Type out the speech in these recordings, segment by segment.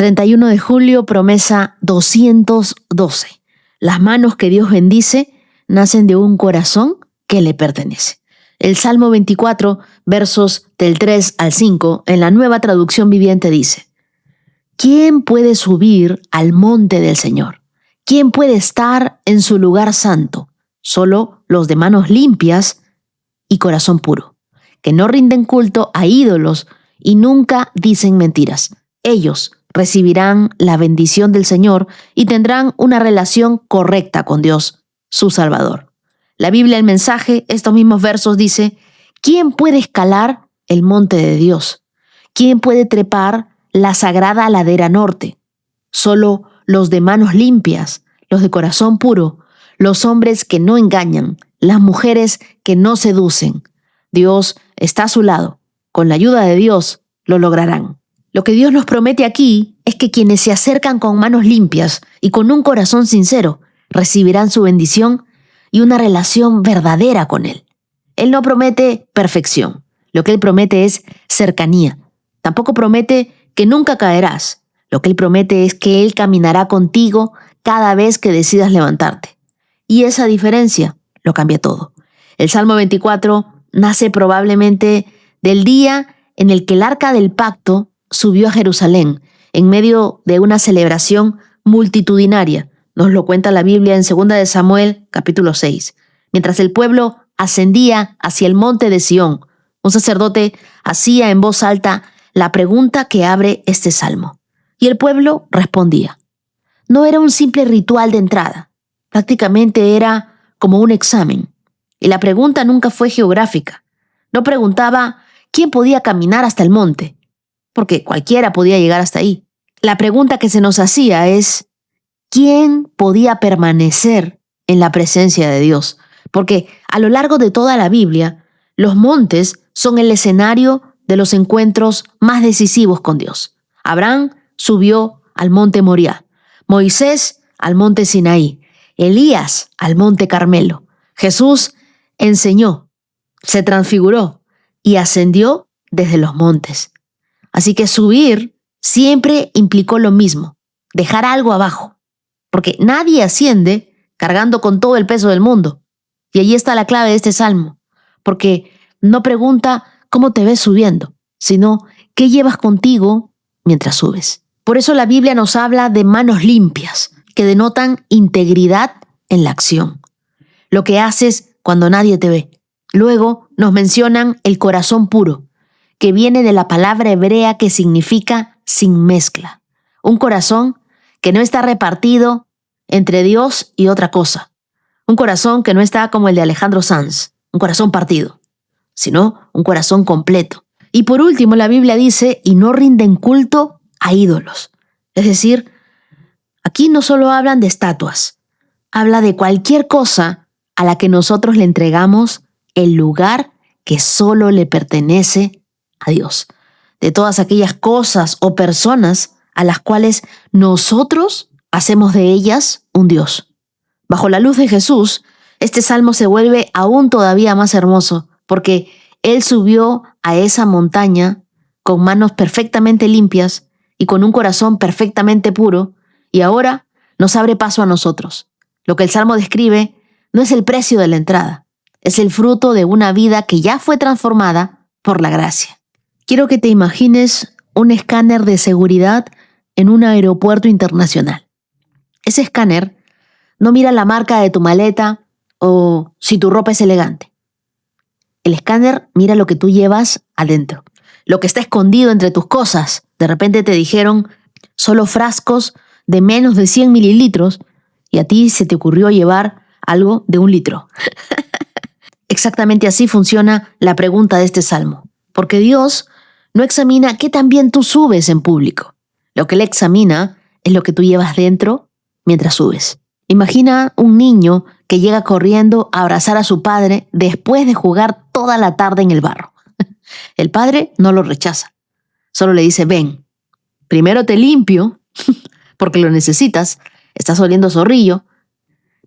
31 de julio, promesa 212. Las manos que Dios bendice nacen de un corazón que le pertenece. El Salmo 24, versos del 3 al 5, en la Nueva Traducción Viviente dice: ¿Quién puede subir al monte del Señor? ¿Quién puede estar en su lugar santo? Solo los de manos limpias y corazón puro, que no rinden culto a ídolos y nunca dicen mentiras. Ellos recibirán la bendición del Señor y tendrán una relación correcta con Dios, su Salvador. La Biblia, el mensaje, estos mismos versos dice: ¿quién puede escalar el monte de Dios? ¿Quién puede trepar la sagrada ladera norte? Solo los de manos limpias, los de corazón puro, los hombres que no engañan, las mujeres que no seducen. Dios está a su lado. Con la ayuda de Dios lo lograrán. Lo que Dios nos promete aquí es que quienes se acercan con manos limpias y con un corazón sincero recibirán su bendición y una relación verdadera con Él. Él no promete perfección. Lo que Él promete es cercanía. Tampoco promete que nunca caerás. Lo que Él promete es que Él caminará contigo cada vez que decidas levantarte. Y esa diferencia lo cambia todo. El Salmo 24 nace probablemente del día en el que el Arca del Pacto subió a Jerusalén en medio de una celebración multitudinaria. Nos lo cuenta la Biblia en 2 de Samuel, capítulo 6. Mientras el pueblo ascendía hacia el monte de Sión, un sacerdote hacía en voz alta la pregunta que abre este salmo. Y el pueblo respondía. No era un simple ritual de entrada. Prácticamente era como un examen. Y la pregunta nunca fue geográfica. No preguntaba quién podía caminar hasta el monte, porque cualquiera podía llegar hasta ahí. La pregunta que se nos hacía es: ¿quién podía permanecer en la presencia de Dios? Porque a lo largo de toda la Biblia, los montes son el escenario de los encuentros más decisivos con Dios. Abraham subió al monte Moriah, Moisés al monte Sinaí, Elías al monte Carmelo. Jesús enseñó, se transfiguró y ascendió desde los montes. Así que subir siempre implicó lo mismo: dejar algo abajo, porque nadie asciende cargando con todo el peso del mundo. Y allí está la clave de este salmo, porque no pregunta cómo te ves subiendo, sino qué llevas contigo mientras subes. Por eso la Biblia nos habla de manos limpias, que denotan integridad en la acción, lo que haces cuando nadie te ve. Luego nos mencionan el corazón puro, que viene de la palabra hebrea que significa sin mezcla. Un corazón que no está repartido entre Dios y otra cosa. Un corazón que no está como el de Alejandro Sanz, un corazón partido, sino un corazón completo. Y por último, la Biblia dice: y no rinden culto a ídolos. Es decir, aquí no solo hablan de estatuas, habla de cualquier cosa a la que nosotros le entregamos el lugar que solo le pertenece a Dios. De todas aquellas cosas o personas a las cuales nosotros hacemos de ellas un Dios. Bajo la luz de Jesús, este salmo se vuelve aún todavía más hermoso, porque Él subió a esa montaña con manos perfectamente limpias y con un corazón perfectamente puro, y ahora nos abre paso a nosotros. Lo que el salmo describe no es el precio de la entrada, es el fruto de una vida que ya fue transformada por la gracia. Quiero que te imagines un escáner de seguridad en un aeropuerto internacional. Ese escáner no mira la marca de tu maleta o si tu ropa es elegante. El escáner mira lo que tú llevas adentro, lo que está escondido entre tus cosas. De repente te dijeron solo frascos de menos de 100 mililitros y a ti se te ocurrió llevar algo de 1 litro. Exactamente así funciona la pregunta de este salmo, porque Dios no examina qué tan bien tú subes en público. Lo que Él examina es lo que tú llevas dentro mientras subes. Imagina un niño que llega corriendo a abrazar a su padre después de jugar toda la tarde en el barro. El padre no lo rechaza, solo le dice: ven, primero te limpio, porque lo necesitas, estás oliendo zorrillo,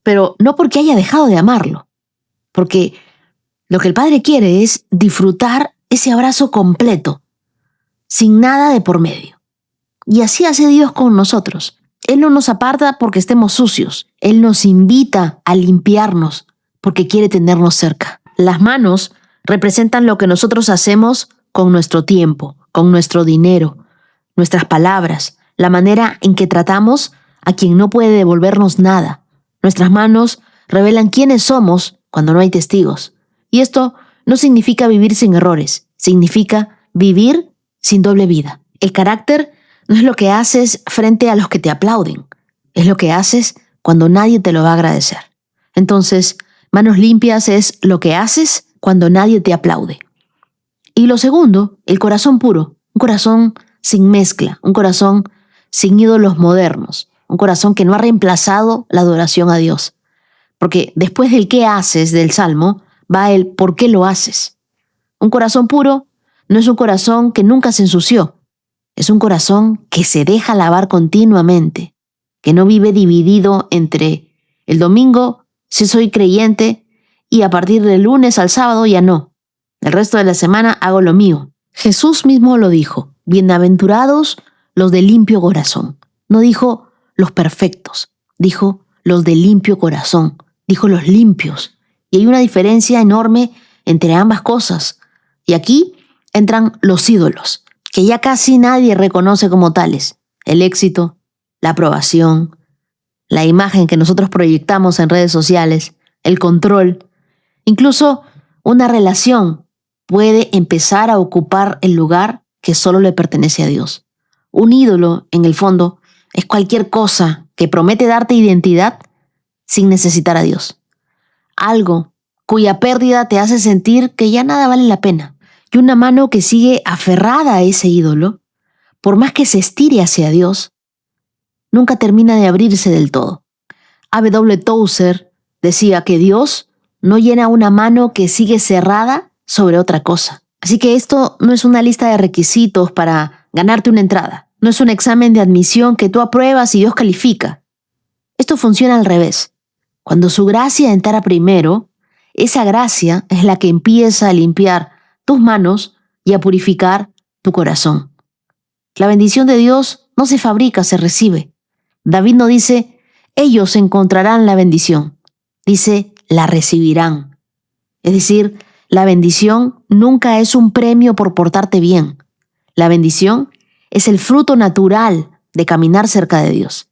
pero no porque haya dejado de amarlo, porque lo que el padre quiere es disfrutar ese abrazo completo, sin nada de por medio. Y así hace Dios con nosotros. Él no nos aparta porque estemos sucios. Él nos invita a limpiarnos porque quiere tenernos cerca. Las manos representan lo que nosotros hacemos con nuestro tiempo, con nuestro dinero, nuestras palabras, la manera en que tratamos a quien no puede devolvernos nada. Nuestras manos revelan quiénes somos cuando no hay testigos. Y esto no significa vivir sin errores, significa vivir sin doble vida. El carácter no es lo que haces frente a los que te aplauden, es lo que haces cuando nadie te lo va a agradecer. Entonces, manos limpias es lo que haces cuando nadie te aplaude. Y lo segundo, el corazón puro, un corazón sin mezcla, un corazón sin ídolos modernos, un corazón que no ha reemplazado la adoración a Dios. Porque después del qué haces del Salmo, va el por qué lo haces. Un corazón puro no es un corazón que nunca se ensució, es un corazón que se deja lavar continuamente, que no vive dividido entre el domingo, si soy creyente, y a partir del lunes al sábado ya no. El resto de la semana hago lo mío. Jesús mismo lo dijo, bienaventurados los de limpio corazón. No dijo los perfectos, dijo los de limpio corazón, dijo los limpios. Y hay una diferencia enorme entre ambas cosas. Y aquí entran los ídolos, que ya casi nadie reconoce como tales. El éxito, la aprobación, la imagen que nosotros proyectamos en redes sociales, el control, incluso una relación puede empezar a ocupar el lugar que solo le pertenece a Dios. Un ídolo, en el fondo, es cualquier cosa que promete darte identidad sin necesitar a Dios. Algo cuya pérdida te hace sentir que ya nada vale la pena. Y una mano que sigue aferrada a ese ídolo, por más que se estire hacia Dios, nunca termina de abrirse del todo. A.W. Tozer decía que Dios no llena una mano que sigue cerrada sobre otra cosa. Así que esto no es una lista de requisitos para ganarte una entrada. No es un examen de admisión que tú apruebas y Dios califica. Esto funciona al revés. Cuando su gracia entra primero, esa gracia es la que empieza a limpiar tus manos y a purificar tu corazón. La bendición de Dios no se fabrica, se recibe. David no dice, ellos encontrarán la bendición. Dice, la recibirán. Es decir, la bendición nunca es un premio por portarte bien. La bendición es el fruto natural de caminar cerca de Dios.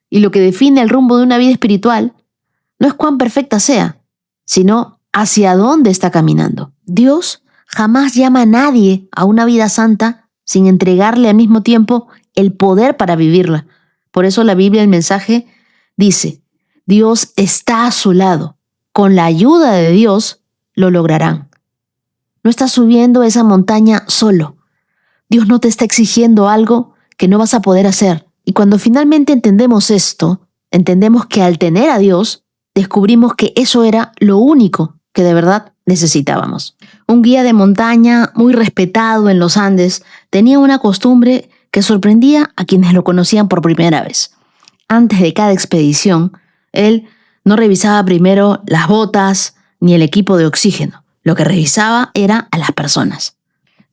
Y lo que define el rumbo de una vida espiritual no es cuán perfecta sea, sino hacia dónde está caminando. Dios jamás llama a nadie a una vida santa sin entregarle al mismo tiempo el poder para vivirla. Por eso la Biblia, el mensaje, dice, Dios está a su lado. Con la ayuda de Dios lo lograrán. No estás subiendo esa montaña solo. Dios no te está exigiendo algo que no vas a poder hacer. Y cuando finalmente entendemos esto, entendemos que al tener a Dios, descubrimos que eso era lo único que de verdad necesitábamos. Un guía de montaña muy respetado en los Andes tenía una costumbre que sorprendía a quienes lo conocían por primera vez. Antes de cada expedición, él no revisaba primero las botas ni el equipo de oxígeno. Lo que revisaba era a las personas.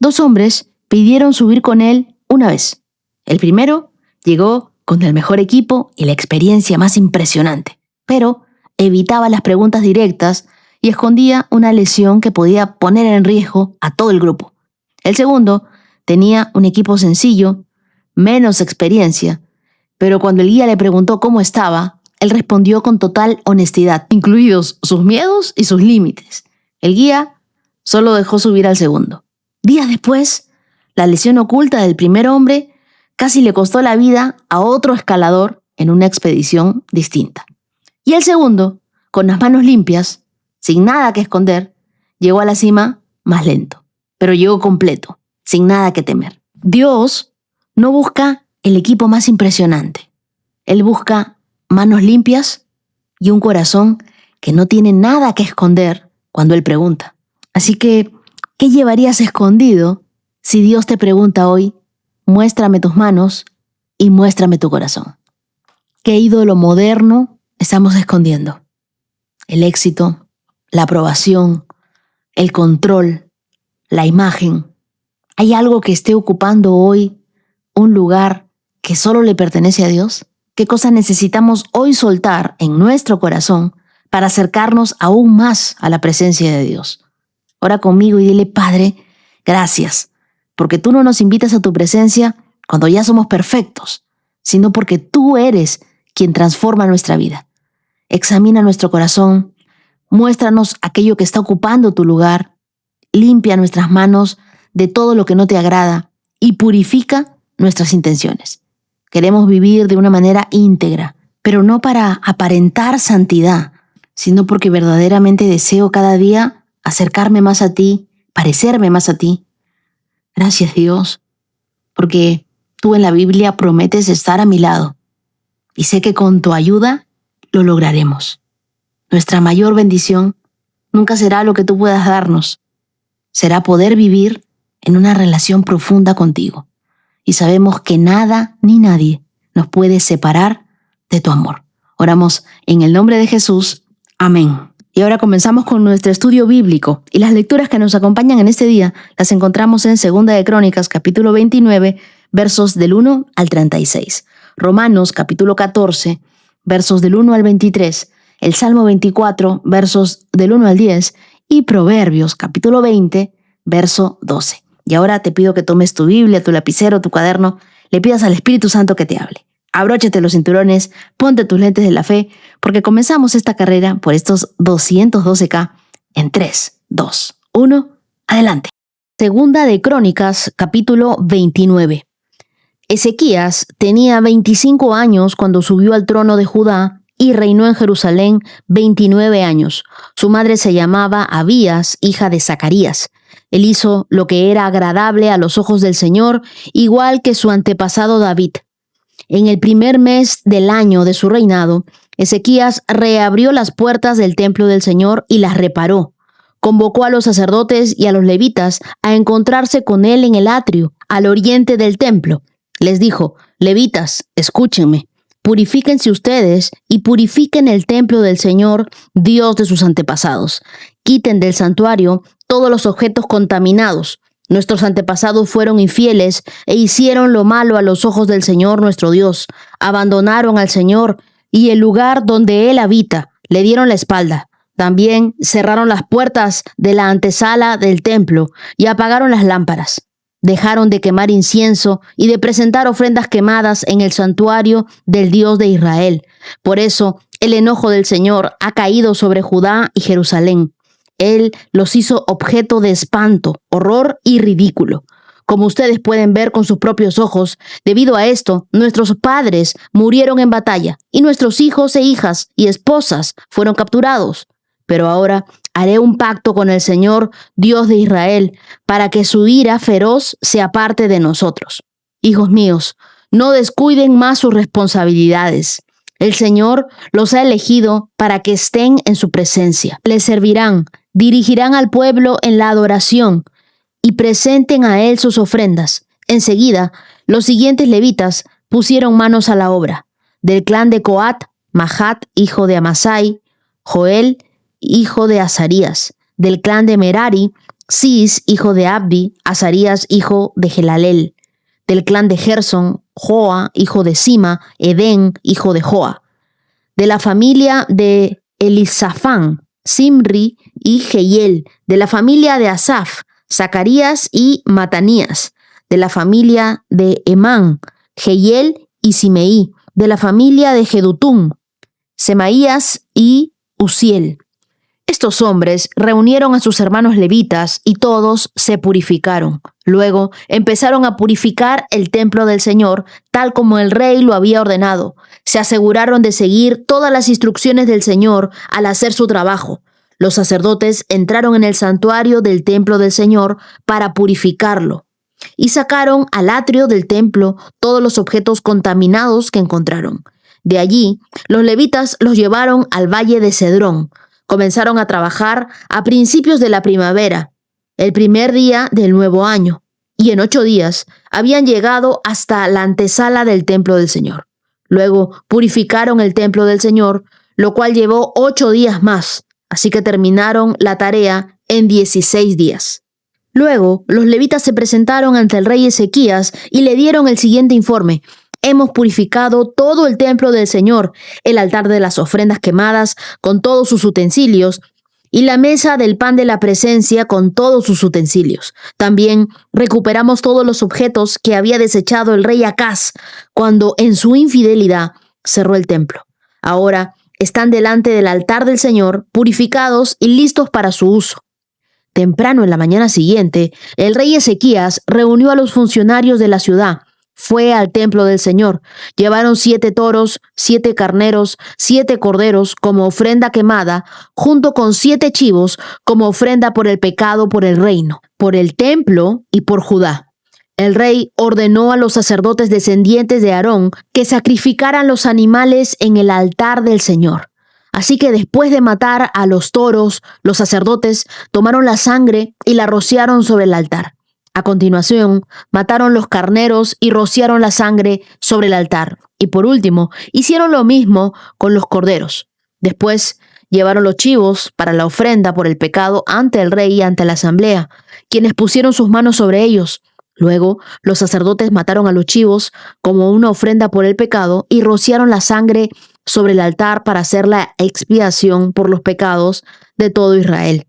2 hombres pidieron subir con él una vez. El primero llegó con el mejor equipo y la experiencia más impresionante, pero evitaba las preguntas directas y escondía una lesión que podía poner en riesgo a todo el grupo. El segundo tenía un equipo sencillo, menos experiencia, pero cuando el guía le preguntó cómo estaba, él respondió con total honestidad, incluidos sus miedos y sus límites. El guía solo dejó subir al segundo. Días después, la lesión oculta del primer hombre casi le costó la vida a otro escalador en una expedición distinta. Y el segundo, con las manos limpias, sin nada que esconder, llegó a la cima más lento, pero llegó completo, sin nada que temer. Dios no busca el equipo más impresionante. Él busca manos limpias y un corazón que no tiene nada que esconder cuando Él pregunta. Así que, ¿qué llevarías escondido si Dios te pregunta hoy, muéstrame tus manos y muéstrame tu corazón? ¿Qué ídolo moderno estamos escondiendo? El éxito, la aprobación, el control, la imagen. ¿Hay algo que esté ocupando hoy un lugar que solo le pertenece a Dios? ¿Qué cosas necesitamos hoy soltar en nuestro corazón para acercarnos aún más a la presencia de Dios? Ora conmigo y dile: Padre, gracias, porque tú no nos invitas a tu presencia cuando ya somos perfectos, sino porque tú eres quien transforma nuestra vida. Examina nuestro corazón, muéstranos aquello que está ocupando tu lugar, limpia nuestras manos de todo lo que no te agrada y purifica nuestras intenciones. Queremos vivir de una manera íntegra, pero no para aparentar santidad, sino porque verdaderamente deseo cada día acercarme más a ti, parecerme más a ti. Gracias, Dios, porque tú en la Biblia prometes estar a mi lado y sé que con tu ayuda lo lograremos. Nuestra mayor bendición nunca será lo que tú puedas darnos, será poder vivir en una relación profunda contigo. Y sabemos que nada ni nadie nos puede separar de tu amor. Oramos en el nombre de Jesús. Amén. Y ahora comenzamos con nuestro estudio bíblico. Y las lecturas que nos acompañan en este día las encontramos en 2 de Crónicas, capítulo 29, versos del 1 al 36. Romanos, capítulo 14, versos del 1 al 23. El Salmo 24, versos del 1 al 10. Y Proverbios, capítulo 20, verso 12. Y ahora te pido que tomes tu Biblia, tu lapicero, tu cuaderno, le pidas al Espíritu Santo que te hable. Abróchate los cinturones, ponte tus lentes de la fe, porque comenzamos esta carrera por estos 212K en 3, 2, 1, adelante. 2 de Crónicas, capítulo 29. Ezequías tenía 25 años cuando subió al trono de Judá y reinó en Jerusalén 29 años. Su madre se llamaba Abías, hija de Zacarías. Él hizo lo que era agradable a los ojos del Señor, igual que su antepasado David. En el primer mes del año de su reinado, Ezequías reabrió las puertas del templo del Señor y las reparó. Convocó a los sacerdotes y a los levitas a encontrarse con él en el atrio, al oriente del templo. Les dijo: Levitas, escúchenme. Purifíquense ustedes y purifiquen el templo del Señor, Dios de sus antepasados. Quiten del santuario todos los objetos contaminados. Nuestros antepasados fueron infieles e hicieron lo malo a los ojos del Señor nuestro Dios. Abandonaron al Señor y el lugar donde Él habita. Le dieron la espalda. También cerraron las puertas de la antesala del templo y apagaron las lámparas. Dejaron de quemar incienso y de presentar ofrendas quemadas en el santuario del Dios de Israel. Por eso, el enojo del Señor ha caído sobre Judá y Jerusalén. Él los hizo objeto de espanto, horror y ridículo. Como ustedes pueden ver con sus propios ojos, debido a esto, nuestros padres murieron en batalla y nuestros hijos e hijas y esposas fueron capturados. Pero ahora haré un pacto con el Señor, Dios de Israel, para que su ira feroz se aparte de nosotros. Hijos míos, no descuiden más sus responsabilidades. El Señor los ha elegido para que estén en su presencia. Les servirán, dirigirán al pueblo en la adoración y presenten a Él sus ofrendas. Enseguida, los siguientes levitas pusieron manos a la obra. Del clan de Coat, Mahat, hijo de Amasai; Joel, hijo de Azarías. Del clan de Merari, Cis, hijo de Abdi; Azarías, hijo de Gelalel. Del clan de Gerson, Joa, hijo de Sima; Edén, hijo de Joa. De la familia de Elisafán, Simri y Jehiel. De la familia de Asaf, Zacarías y Matanías. De la familia de Emán, Jehiel y Simeí. De la familia de Jedutún, Semaías y Uziel. Estos hombres reunieron a sus hermanos levitas y todos se purificaron. Luego empezaron a purificar el templo del Señor, tal como el rey lo había ordenado. Se aseguraron de seguir todas las instrucciones del Señor al hacer su trabajo. Los sacerdotes entraron en el santuario del templo del Señor para purificarlo y sacaron al atrio del templo todos los objetos contaminados que encontraron. De allí, los levitas los llevaron al valle de Cedrón. Comenzaron a trabajar a principios de la primavera, el primer día del nuevo año, y en 8 días habían llegado hasta la antesala del templo del Señor. Luego purificaron el templo del Señor, lo cual llevó 8 días más, así que terminaron la tarea en 16 días. Luego, los levitas se presentaron ante el rey Ezequías y le dieron el siguiente informe: hemos purificado todo el templo del Señor, el altar de las ofrendas quemadas con todos sus utensilios, y la mesa del pan de la presencia con todos sus utensilios. También recuperamos todos los objetos que había desechado el rey Acaz cuando en su infidelidad cerró el templo. Ahora están delante del altar del Señor, purificados y listos para su uso. Temprano en la mañana siguiente, el rey Ezequías reunió a los funcionarios de la ciudad. Fue al templo del Señor. Llevaron 7 toros, 7 carneros, 7 corderos como ofrenda quemada, junto con 7 chivos como ofrenda por el pecado por el reino, por el templo y por Judá. El rey ordenó a los sacerdotes descendientes de Aarón que sacrificaran los animales en el altar del Señor. Así que después de matar a los toros, los sacerdotes tomaron la sangre y la rociaron sobre el altar. A continuación, mataron los carneros y rociaron la sangre sobre el altar. Y por último, hicieron lo mismo con los corderos. Después, llevaron los chivos para la ofrenda por el pecado ante el rey y ante la asamblea, quienes pusieron sus manos sobre ellos. Luego, los sacerdotes mataron a los chivos como una ofrenda por el pecado y rociaron la sangre sobre el altar para hacer la expiación por los pecados de todo Israel.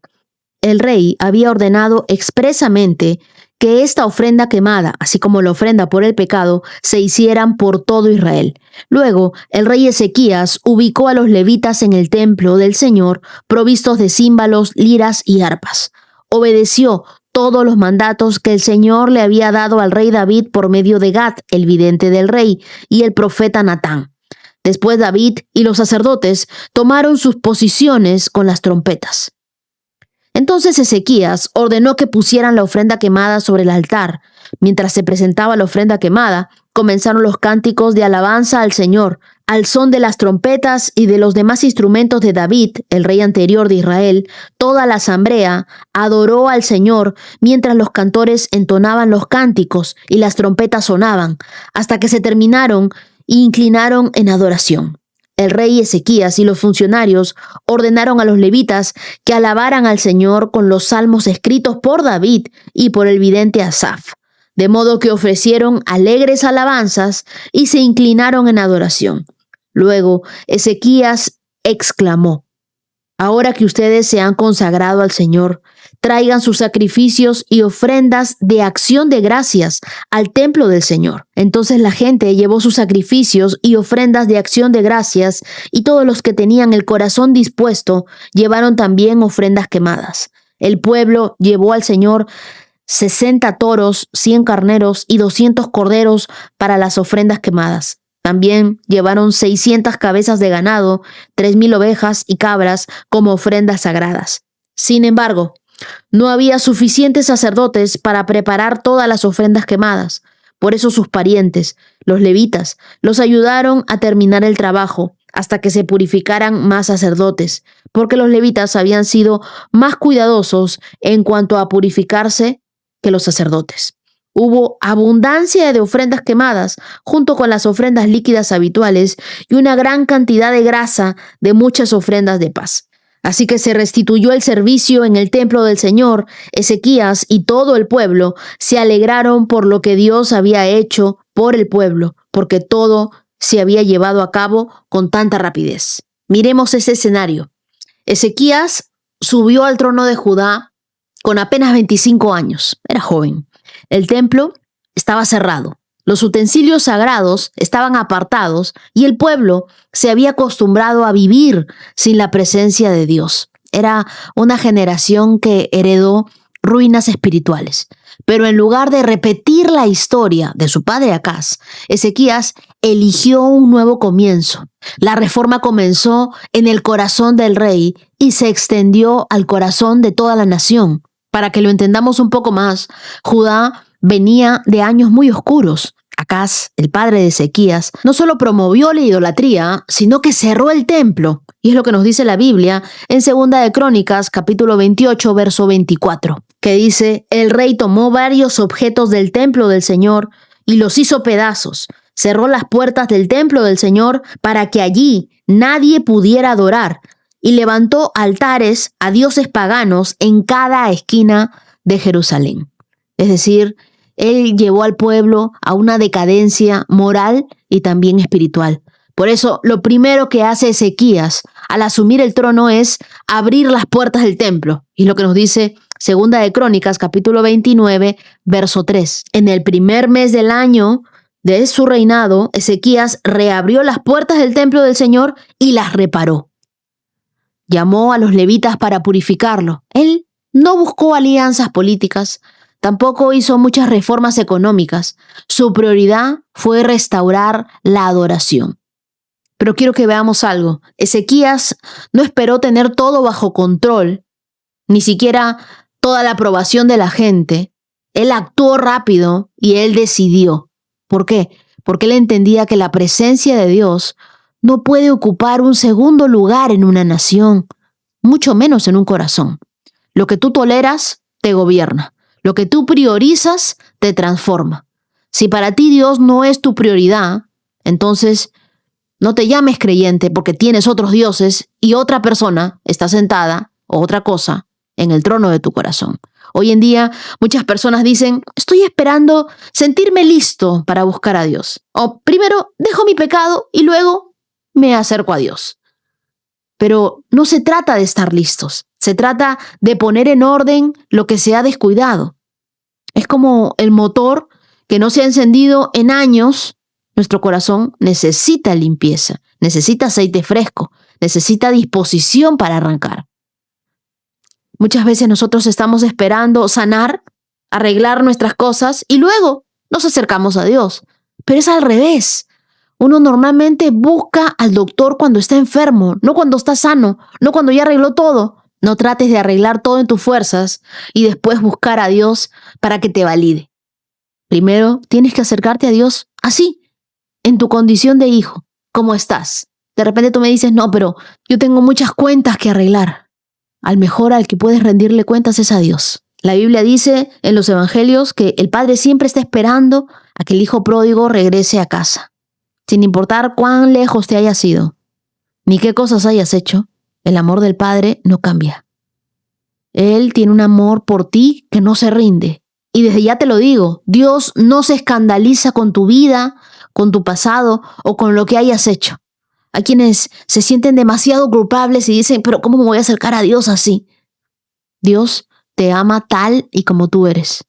El rey había ordenado expresamente que esta ofrenda quemada, así como la ofrenda por el pecado, se hicieran por todo Israel. Luego, el rey Ezequías ubicó a los levitas en el templo del Señor, provistos de címbalos, liras y arpas. Obedeció todos los mandatos que el Señor le había dado al rey David por medio de Gad, el vidente del rey, y el profeta Natán. Después David y los sacerdotes tomaron sus posiciones con las trompetas. Entonces Ezequías ordenó que pusieran la ofrenda quemada sobre el altar. Mientras se presentaba la ofrenda quemada, comenzaron los cánticos de alabanza al Señor, al son de las trompetas y de los demás instrumentos de David, el rey anterior de Israel. Toda la asamblea adoró al Señor mientras los cantores entonaban los cánticos y las trompetas sonaban, hasta que se terminaron e inclinaron en adoración. El rey Ezequías y los funcionarios ordenaron a los levitas que alabaran al Señor con los salmos escritos por David y por el vidente Asaf, de modo que ofrecieron alegres alabanzas y se inclinaron en adoración. Luego Ezequías exclamó: «Ahora que ustedes se han consagrado al Señor, traigan sus sacrificios y ofrendas de acción de gracias al templo del Señor». Entonces la gente llevó sus sacrificios y ofrendas de acción de gracias, y todos los que tenían el corazón dispuesto llevaron también ofrendas quemadas. El pueblo llevó al Señor 60 toros, 100 carneros y 200 corderos para las ofrendas quemadas. También llevaron 600 cabezas de ganado, 3,000 ovejas y cabras como ofrendas sagradas. Sin embargo, no había suficientes sacerdotes para preparar todas las ofrendas quemadas. Por eso sus parientes, los levitas, los ayudaron a terminar el trabajo hasta que se purificaran más sacerdotes, porque los levitas habían sido más cuidadosos en cuanto a purificarse que los sacerdotes. Hubo abundancia de ofrendas quemadas, junto con las ofrendas líquidas habituales, y una gran cantidad de grasa de muchas ofrendas de paz. Así que se restituyó el servicio en el templo del Señor. Ezequías y todo el pueblo se alegraron por lo que Dios había hecho por el pueblo, porque todo se había llevado a cabo con tanta rapidez. Miremos ese escenario. Ezequías subió al trono de Judá con apenas 25 años. Era joven. El templo estaba cerrado. Los utensilios sagrados estaban apartados y el pueblo se había acostumbrado a vivir sin la presencia de Dios. Era una generación que heredó ruinas espirituales. Pero en lugar de repetir la historia de su padre Acaz, Ezequías eligió un nuevo comienzo. La reforma comenzó en el corazón del rey y se extendió al corazón de toda la nación. Para que lo entendamos un poco más, Judá venía de años muy oscuros. Acaz, el padre de Ezequías, no solo promovió la idolatría, sino que cerró el templo. Y es lo que nos dice la Biblia en 2 de Crónicas, capítulo 28, verso 24, que dice: «El rey tomó varios objetos del templo del Señor y los hizo pedazos. Cerró las puertas del templo del Señor para que allí nadie pudiera adorar, y levantó altares a dioses paganos en cada esquina de Jerusalén». Es decir, él llevó al pueblo a una decadencia moral y también espiritual. Por eso, lo primero que hace Ezequías al asumir el trono es abrir las puertas del templo. Y es lo que nos dice Segunda de Crónicas, capítulo 29, verso 3. En el primer mes del año de su reinado, Ezequías reabrió las puertas del templo del Señor y las reparó. Llamó a los levitas para purificarlo. Él no buscó alianzas políticas, tampoco hizo muchas reformas económicas. Su prioridad fue restaurar la adoración. Pero quiero que veamos algo. Ezequías no esperó tener todo bajo control, ni siquiera toda la aprobación de la gente. Él actuó rápido y él decidió. ¿Por qué? Porque él entendía que la presencia de Dios no puede ocupar un segundo lugar en una nación, mucho menos en un corazón. Lo que tú toleras te gobierna. Lo que tú priorizas te transforma. Si para ti Dios no es tu prioridad, entonces no te llames creyente porque tienes otros dioses y otra persona está sentada, o otra cosa, en el trono de tu corazón. Hoy en día muchas personas dicen, estoy esperando sentirme listo para buscar a Dios. O primero dejo mi pecado y luego me acerco a Dios. Pero no se trata de estar listos, se trata de poner en orden lo que se ha descuidado. Es como el motor que no se ha encendido en años. Nuestro corazón necesita limpieza, necesita aceite fresco, necesita disposición para arrancar. Muchas veces nosotros estamos esperando sanar, arreglar nuestras cosas y luego nos acercamos a Dios. Pero es al revés. Uno normalmente busca al doctor cuando está enfermo, no cuando está sano, no cuando ya arregló todo. No trates de arreglar todo en tus fuerzas y después buscar a Dios para que te valide. Primero tienes que acercarte a Dios así, en tu condición de hijo, ¿cómo estás? De repente tú me dices, no, pero yo tengo muchas cuentas que arreglar. Al mejor al que puedes rendirle cuentas es a Dios. La Biblia dice en los evangelios que el padre siempre está esperando a que el hijo pródigo regrese a casa. Sin importar cuán lejos te hayas ido, ni qué cosas hayas hecho, el amor del padre no cambia. Él tiene un amor por ti que no se rinde. Y desde ya te lo digo, Dios no se escandaliza con tu vida, con tu pasado o con lo que hayas hecho. Hay quienes se sienten demasiado culpables y dicen, pero ¿cómo me voy a acercar a Dios así? Dios te ama tal y como tú eres.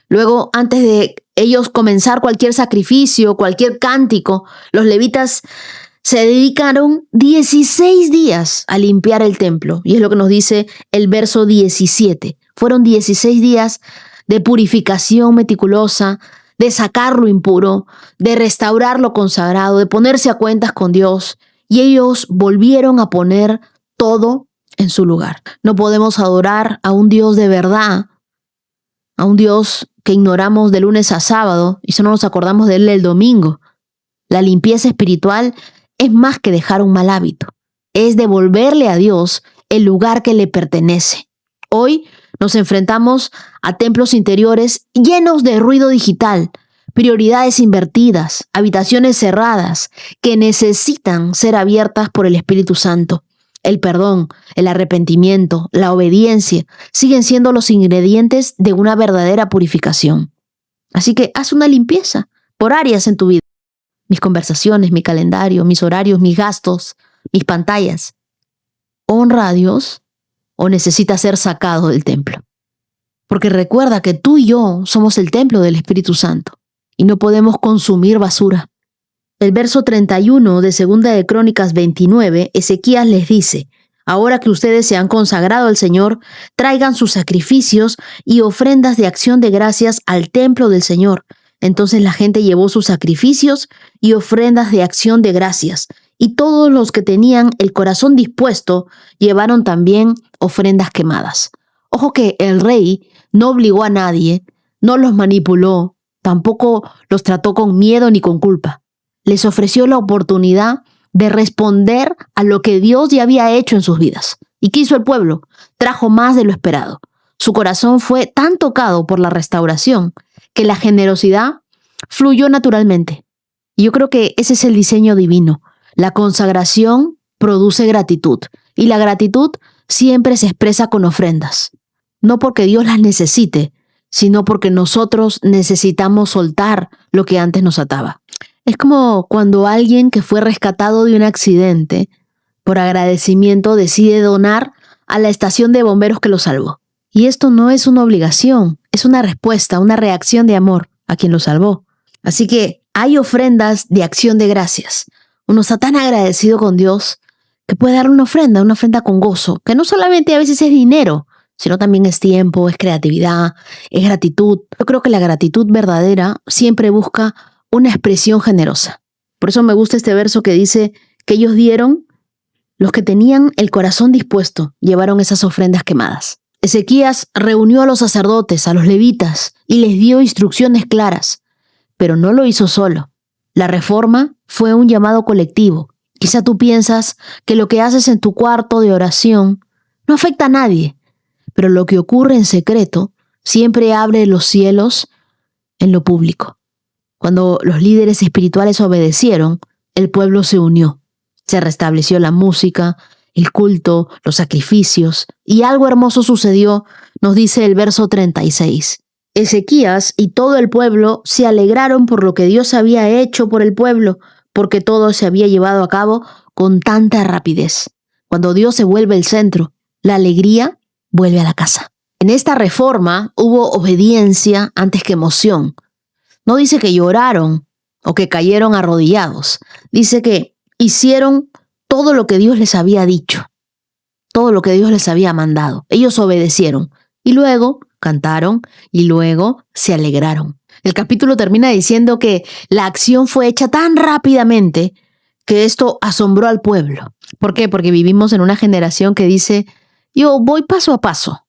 Luego, antes de ellos comenzar cualquier sacrificio, cualquier cántico, los levitas se dedicaron 16 días a limpiar el templo. Y es lo que nos dice el verso 17. Fueron 16 días de purificación meticulosa, de sacar lo impuro, de restaurar lo consagrado, de ponerse a cuentas con Dios. Y ellos volvieron a poner todo en su lugar. No podemos adorar a un Dios de verdad, a un Dios que ignoramos de lunes a sábado y solo nos acordamos de él el domingo. La limpieza espiritual es más que dejar un mal hábito. Es devolverle a Dios el lugar que le pertenece. Hoy nos enfrentamos a templos interiores llenos de ruido digital, prioridades invertidas, habitaciones cerradas que necesitan ser abiertas por el Espíritu Santo. El perdón, el arrepentimiento, la obediencia siguen siendo los ingredientes de una verdadera purificación. Así que haz una limpieza por áreas en tu vida. Mis conversaciones, mi calendario, mis horarios, mis gastos, mis pantallas. ¿Honra a Dios o necesita ser sacado del templo? Porque recuerda que tú y yo somos el templo del Espíritu Santo y no podemos consumir basura. El verso 31 de Segunda de Crónicas 29, Ezequías les dice, ahora que ustedes se han consagrado al Señor, traigan sus sacrificios y ofrendas de acción de gracias al templo del Señor. Entonces la gente llevó sus sacrificios y ofrendas de acción de gracias, y todos los que tenían el corazón dispuesto llevaron también ofrendas quemadas. Ojo que el rey no obligó a nadie, no los manipuló, tampoco los trató con miedo ni con culpa. Les ofreció la oportunidad de responder a lo que Dios ya había hecho en sus vidas. ¿Y qué hizo el pueblo? Trajo más de lo esperado. Su corazón fue tan tocado por la restauración que la generosidad fluyó naturalmente. Y yo creo que ese es el diseño divino. La consagración produce gratitud y la gratitud siempre se expresa con ofrendas. No porque Dios las necesite, sino porque nosotros necesitamos soltar lo que antes nos ataba. Es como cuando alguien que fue rescatado de un accidente, por agradecimiento decide donar a la estación de bomberos que lo salvó. Y esto no es una obligación, es una respuesta, una reacción de amor a quien lo salvó. Así que hay ofrendas de acción de gracias. Uno está tan agradecido con Dios que puede dar una ofrenda con gozo, que no solamente a veces es dinero, sino también es tiempo, es creatividad, es gratitud. Yo creo que la gratitud verdadera siempre busca una expresión generosa. Por eso me gusta este verso que dice que ellos dieron, los que tenían el corazón dispuesto, llevaron esas ofrendas quemadas. Ezequías reunió a los sacerdotes, a los levitas, y les dio instrucciones claras, pero no lo hizo solo. La reforma fue un llamado colectivo. Quizá tú piensas que lo que haces en tu cuarto de oración no afecta a nadie, pero lo que ocurre en secreto siempre abre los cielos en lo público. Cuando los líderes espirituales obedecieron, el pueblo se unió. Se restableció la música, el culto, los sacrificios, y algo hermoso sucedió, nos dice el verso 36. Ezequías y todo el pueblo se alegraron por lo que Dios había hecho por el pueblo, porque todo se había llevado a cabo con tanta rapidez. Cuando Dios se vuelve el centro, la alegría vuelve a la casa. En esta reforma hubo obediencia antes que emoción. No dice que lloraron o que cayeron arrodillados. Dice que hicieron todo lo que Dios les había dicho, todo lo que Dios les había mandado. Ellos obedecieron y luego cantaron y luego se alegraron. El capítulo termina diciendo que la acción fue hecha tan rápidamente que esto asombró al pueblo. ¿Por qué? Porque vivimos en una generación que dice, yo voy paso a paso.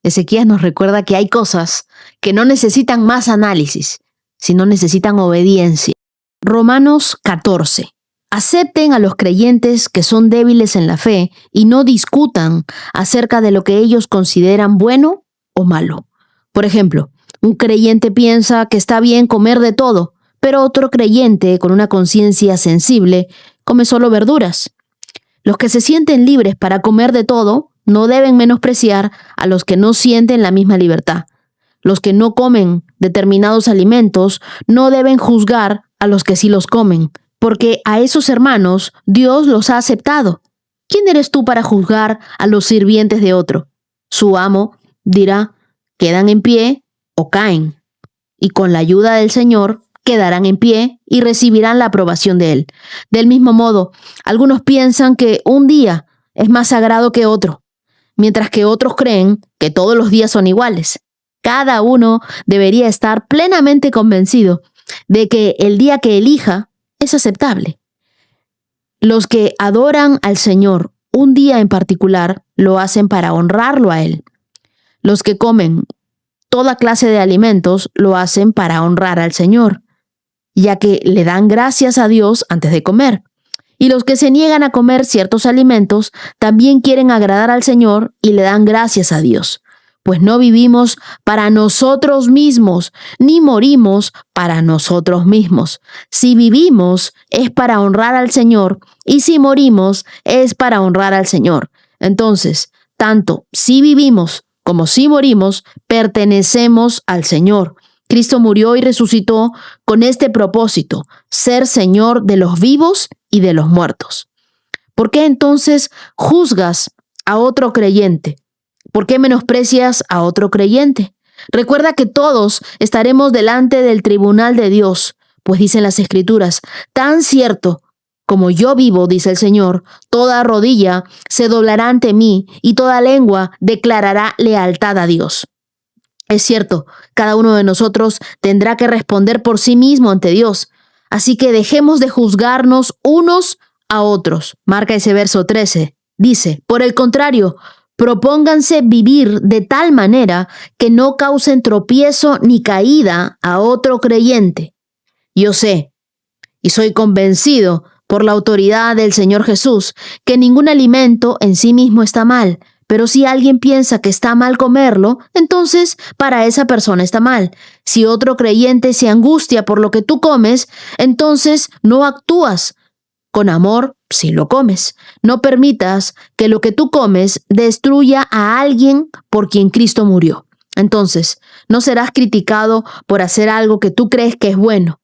Ezequías nos recuerda que hay cosas que no necesitan más análisis, sino necesitan obediencia. Romanos 14. Acepten a los creyentes que son débiles en la fe y no discutan acerca de lo que ellos consideran bueno o malo. Por ejemplo, un creyente piensa que está bien comer de todo, pero otro creyente con una conciencia sensible come solo verduras. Los que se sienten libres para comer de todo no deben menospreciar a los que no sienten la misma libertad. Los que no comen determinados alimentos no deben juzgar a los que sí los comen, porque a esos hermanos Dios los ha aceptado. ¿Quién eres tú para juzgar a los sirvientes de otro? Su amo dirá, quedan en pie o caen, y con la ayuda del Señor quedarán en pie y recibirán la aprobación de Él. Del mismo modo, algunos piensan que un día es más sagrado que otro, mientras que otros creen que todos los días son iguales. Cada uno debería estar plenamente convencido de que el día que elija es aceptable. Los que adoran al Señor un día en particular lo hacen para honrarlo a Él. Los que comen toda clase de alimentos lo hacen para honrar al Señor, ya que le dan gracias a Dios antes de comer. Y los que se niegan a comer ciertos alimentos también quieren agradar al Señor y le dan gracias a Dios. Pues no vivimos para nosotros mismos, ni morimos para nosotros mismos. Si vivimos es para honrar al Señor, y si morimos es para honrar al Señor. Entonces, tanto si vivimos como si morimos, pertenecemos al Señor. Cristo murió y resucitó con este propósito, ser Señor de los vivos y de los muertos. ¿Por qué entonces juzgas a otro creyente? ¿Por qué menosprecias a otro creyente? Recuerda que todos estaremos delante del tribunal de Dios, pues dicen las Escrituras, tan cierto como yo vivo, dice el Señor, toda rodilla se doblará ante mí y toda lengua declarará lealtad a Dios. Es cierto, cada uno de nosotros tendrá que responder por sí mismo ante Dios, así que dejemos de juzgarnos unos a otros. Marca ese verso 13. Dice, por el contrario, propónganse vivir de tal manera que no causen tropiezo ni caída a otro creyente. Yo sé, y soy convencido por la autoridad del Señor Jesús, que ningún alimento en sí mismo está mal, pero si alguien piensa que está mal comerlo, entonces para esa persona está mal. Si otro creyente se angustia por lo que tú comes, entonces no actúas con amor si lo comes. No permitas que lo que tú comes destruya a alguien por quien Cristo murió. Entonces, no serás criticado por hacer algo que tú crees que es bueno,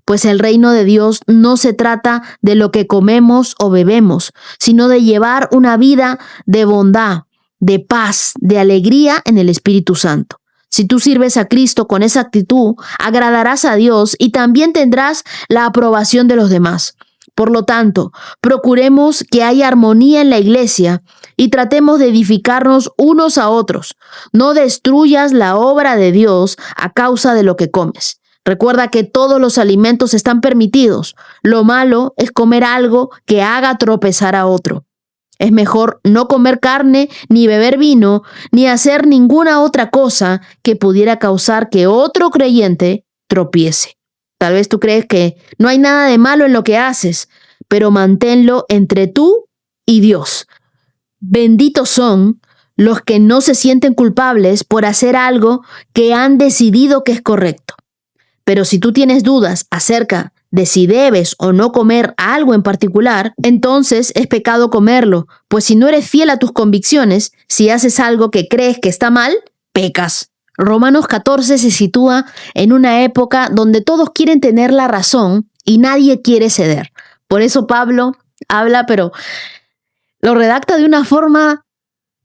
pues el reino de Dios no se trata de lo que comemos o bebemos, sino de llevar una vida de bondad, de paz, de alegría en el Espíritu Santo. Si tú sirves a Cristo con esa actitud, agradarás a Dios y también tendrás la aprobación de los demás. Por lo tanto, procuremos que haya armonía en la iglesia y tratemos de edificarnos unos a otros. No destruyas la obra de Dios a causa de lo que comes. Recuerda que todos los alimentos están permitidos. Lo malo es comer algo que haga tropezar a otro. Es mejor no comer carne, ni beber vino, ni hacer ninguna otra cosa que pudiera causar que otro creyente tropiece. Tal vez tú crees que no hay nada de malo en lo que haces, pero manténlo entre tú y Dios. Benditos son los que no se sienten culpables por hacer algo que han decidido que es correcto. Pero si tú tienes dudas acerca de si debes o no comer algo en particular, entonces es pecado comerlo, pues si no eres fiel a tus convicciones, si haces algo que crees que está mal, pecas. Romanos 14 se sitúa en una época donde todos quieren tener la razón y nadie quiere ceder. Por eso Pablo habla, pero lo redacta de una forma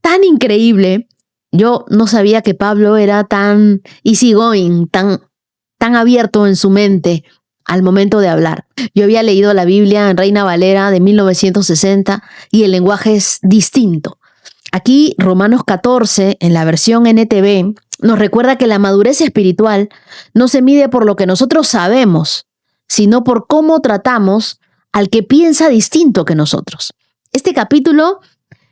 tan increíble. Yo no sabía que Pablo era tan easygoing, tan abierto en su mente al momento de hablar. Yo había leído la Biblia en Reina Valera de 1960 y el lenguaje es distinto. Aquí, Romanos 14, en la versión NTV, nos recuerda que la madurez espiritual no se mide por lo que nosotros sabemos, sino por cómo tratamos al que piensa distinto que nosotros. Este capítulo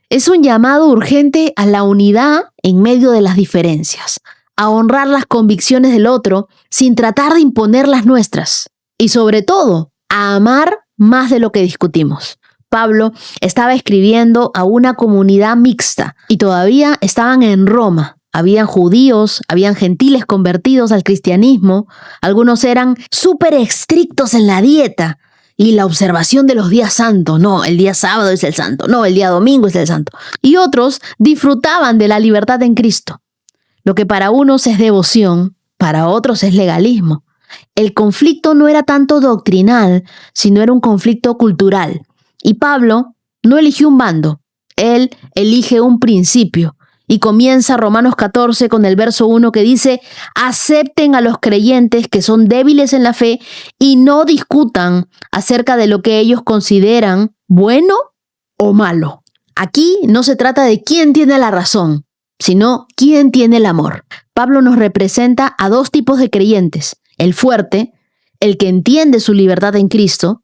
es un llamado urgente a la unidad en medio de las diferencias, a honrar las convicciones del otro sin tratar de imponer las nuestras y sobre todo a amar más de lo que discutimos. Pablo estaba escribiendo a una comunidad mixta y todavía estaban en Roma. Habían judíos, habían gentiles convertidos al cristianismo, algunos eran súper estrictos en la dieta y la observación de los días santos. No, el día sábado es el santo, no, el día domingo es el santo. Y otros disfrutaban de la libertad en Cristo. Lo que para unos es devoción, para otros es legalismo. El conflicto no era tanto doctrinal, sino era un conflicto cultural. Y Pablo no eligió un bando, él elige un principio. Y comienza Romanos 14 con el verso 1 que dice: acepten a los creyentes que son débiles en la fe y no discutan acerca de lo que ellos consideran bueno o malo. Aquí no se trata de quién tiene la razón, sino quién tiene el amor. Pablo nos representa a dos tipos de creyentes: el fuerte, el que entiende su libertad en Cristo,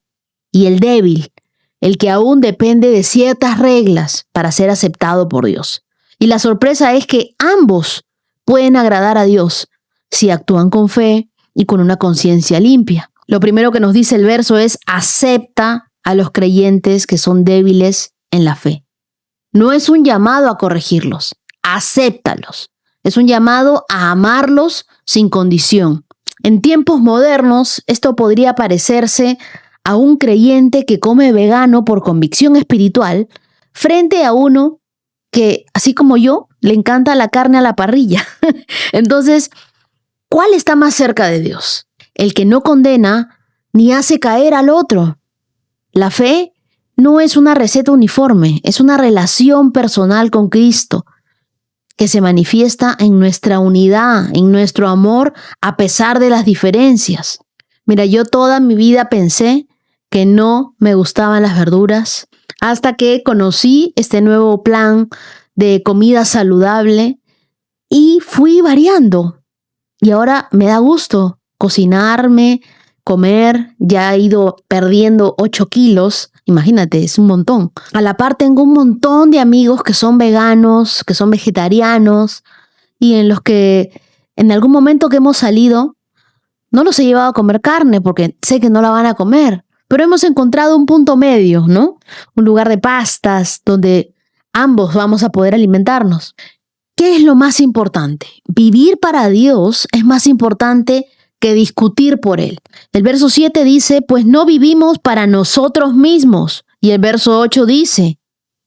y el débil, el que aún depende de ciertas reglas para ser aceptado por Dios. Y la sorpresa es que ambos pueden agradar a Dios si actúan con fe y con una conciencia limpia. Lo primero que nos dice el verso es: acepta a los creyentes que son débiles en la fe. No es un llamado a corregirlos, acéptalos. Es un llamado a amarlos sin condición. En tiempos modernos, esto podría parecerse a un creyente que come vegano por convicción espiritual frente a uno que, así como yo, le encanta la carne a la parrilla. Entonces, ¿cuál está más cerca de Dios? El que no condena ni hace caer al otro. La fe no es una receta uniforme, es una relación personal con Cristo que se manifiesta en nuestra unidad, en nuestro amor a pesar de las diferencias. Mira, yo toda mi vida pensé que no me gustaban las verduras hasta que conocí este nuevo plan de comida saludable y fui variando. Y ahora me da gusto cocinarme, comer. Ya he ido perdiendo 8 kilos. Imagínate, es un montón. A la par tengo un montón de amigos que son veganos, que son vegetarianos y en los que en algún momento que hemos salido no los he llevado a comer carne porque sé que no la van a comer. Pero hemos encontrado un punto medio, ¿no? Un lugar de pastas donde ambos vamos a poder alimentarnos. ¿Qué es lo más importante? Vivir para Dios es más importante que discutir por Él. El verso 7 dice: pues no vivimos para nosotros mismos. Y el verso 8 dice: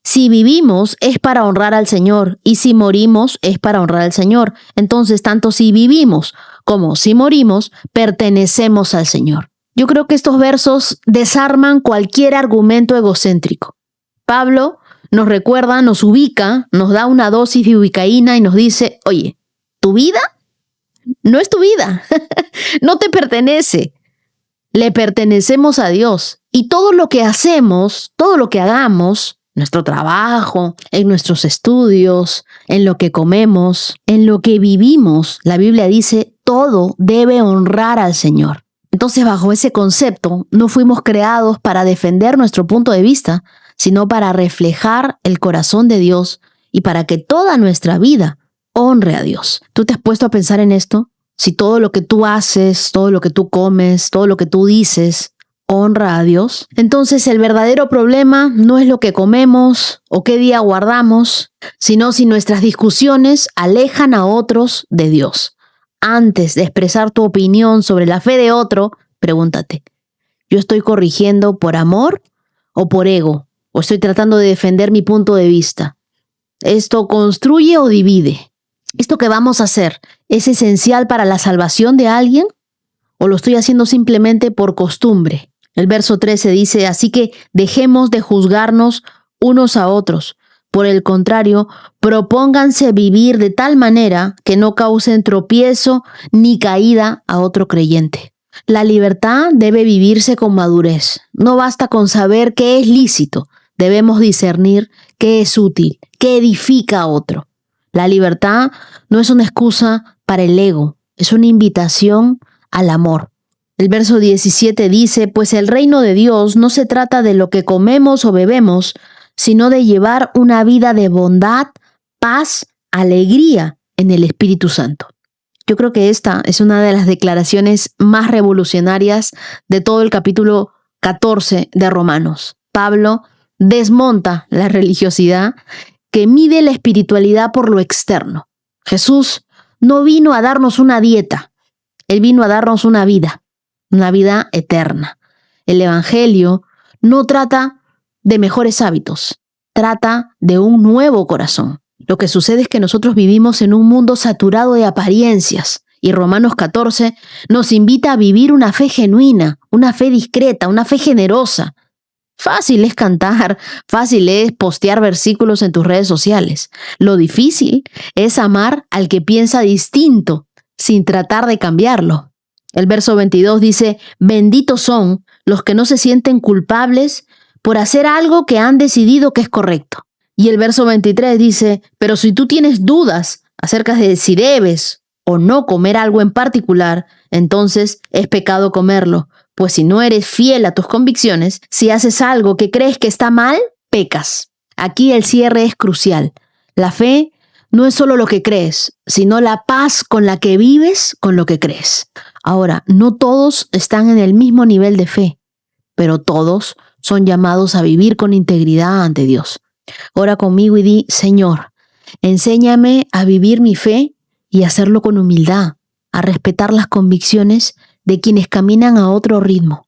si vivimos es para honrar al Señor, y si morimos es para honrar al Señor. Entonces, tanto si vivimos como si morimos, pertenecemos al Señor. Yo creo que estos versos desarman cualquier argumento egocéntrico. Pablo nos recuerda, nos ubica, nos da una dosis de ubicaína y nos dice, oye, ¿tu vida? No es tu vida, no te pertenece, le pertenecemos a Dios. Y todo lo que hacemos, todo lo que hagamos, nuestro trabajo, en nuestros estudios, en lo que comemos, en lo que vivimos, la Biblia dice, todo debe honrar al Señor. Entonces, bajo ese concepto, no fuimos creados para defender nuestro punto de vista, sino para reflejar el corazón de Dios y para que toda nuestra vida honre a Dios. ¿Tú te has puesto a pensar en esto? Si todo lo que tú haces, todo lo que tú comes, todo lo que tú dices, honra a Dios. Entonces el verdadero problema no es lo que comemos o qué día guardamos, sino si nuestras discusiones alejan a otros de Dios. Antes de expresar tu opinión sobre la fe de otro, pregúntate, ¿yo estoy corrigiendo por amor o por ego? ¿O estoy tratando de defender mi punto de vista? ¿Esto construye o divide? ¿Esto que vamos a hacer es esencial para la salvación de alguien? ¿O lo estoy haciendo simplemente por costumbre? El verso 13 dice, así que dejemos de juzgarnos unos a otros. Por el contrario, propónganse vivir de tal manera que no causen tropiezo ni caída a otro creyente. La libertad debe vivirse con madurez. No basta con saber qué es lícito. Debemos discernir qué es útil, qué edifica a otro. La libertad no es una excusa para el ego, es una invitación al amor. El verso 17 dice, pues el reino de Dios no se trata de lo que comemos o bebemos, sino de llevar una vida de bondad, paz, alegría en el Espíritu Santo. Yo creo que esta es una de las declaraciones más revolucionarias de todo el capítulo 14 de Romanos. Pablo desmonta la religiosidad que mide la espiritualidad por lo externo. Jesús no vino a darnos una dieta, Él vino a darnos una vida eterna. El Evangelio no trata de mejores hábitos, trata de un nuevo corazón. Lo que sucede es que nosotros vivimos en un mundo saturado de apariencias y Romanos 14 nos invita a vivir una fe genuina, una fe discreta, una fe generosa. Fácil es cantar, fácil es postear versículos en tus redes sociales. Lo difícil es amar al que piensa distinto sin tratar de cambiarlo. El verso 22 dice, benditos son los que no se sienten culpables por hacer algo que han decidido que es correcto. Y el verso 23 dice, pero si tú tienes dudas acerca de si debes o no comer algo en particular, entonces es pecado comerlo. Pues si no eres fiel a tus convicciones, si haces algo que crees que está mal, pecas. Aquí el cierre es crucial. La fe no es solo lo que crees, sino la paz con la que vives con lo que crees. Ahora, no todos están en el mismo nivel de fe, pero todos son llamados a vivir con integridad ante Dios. Ora conmigo y di, Señor, enséñame a vivir mi fe y hacerlo con humildad, a respetar las convicciones de quienes caminan a otro ritmo,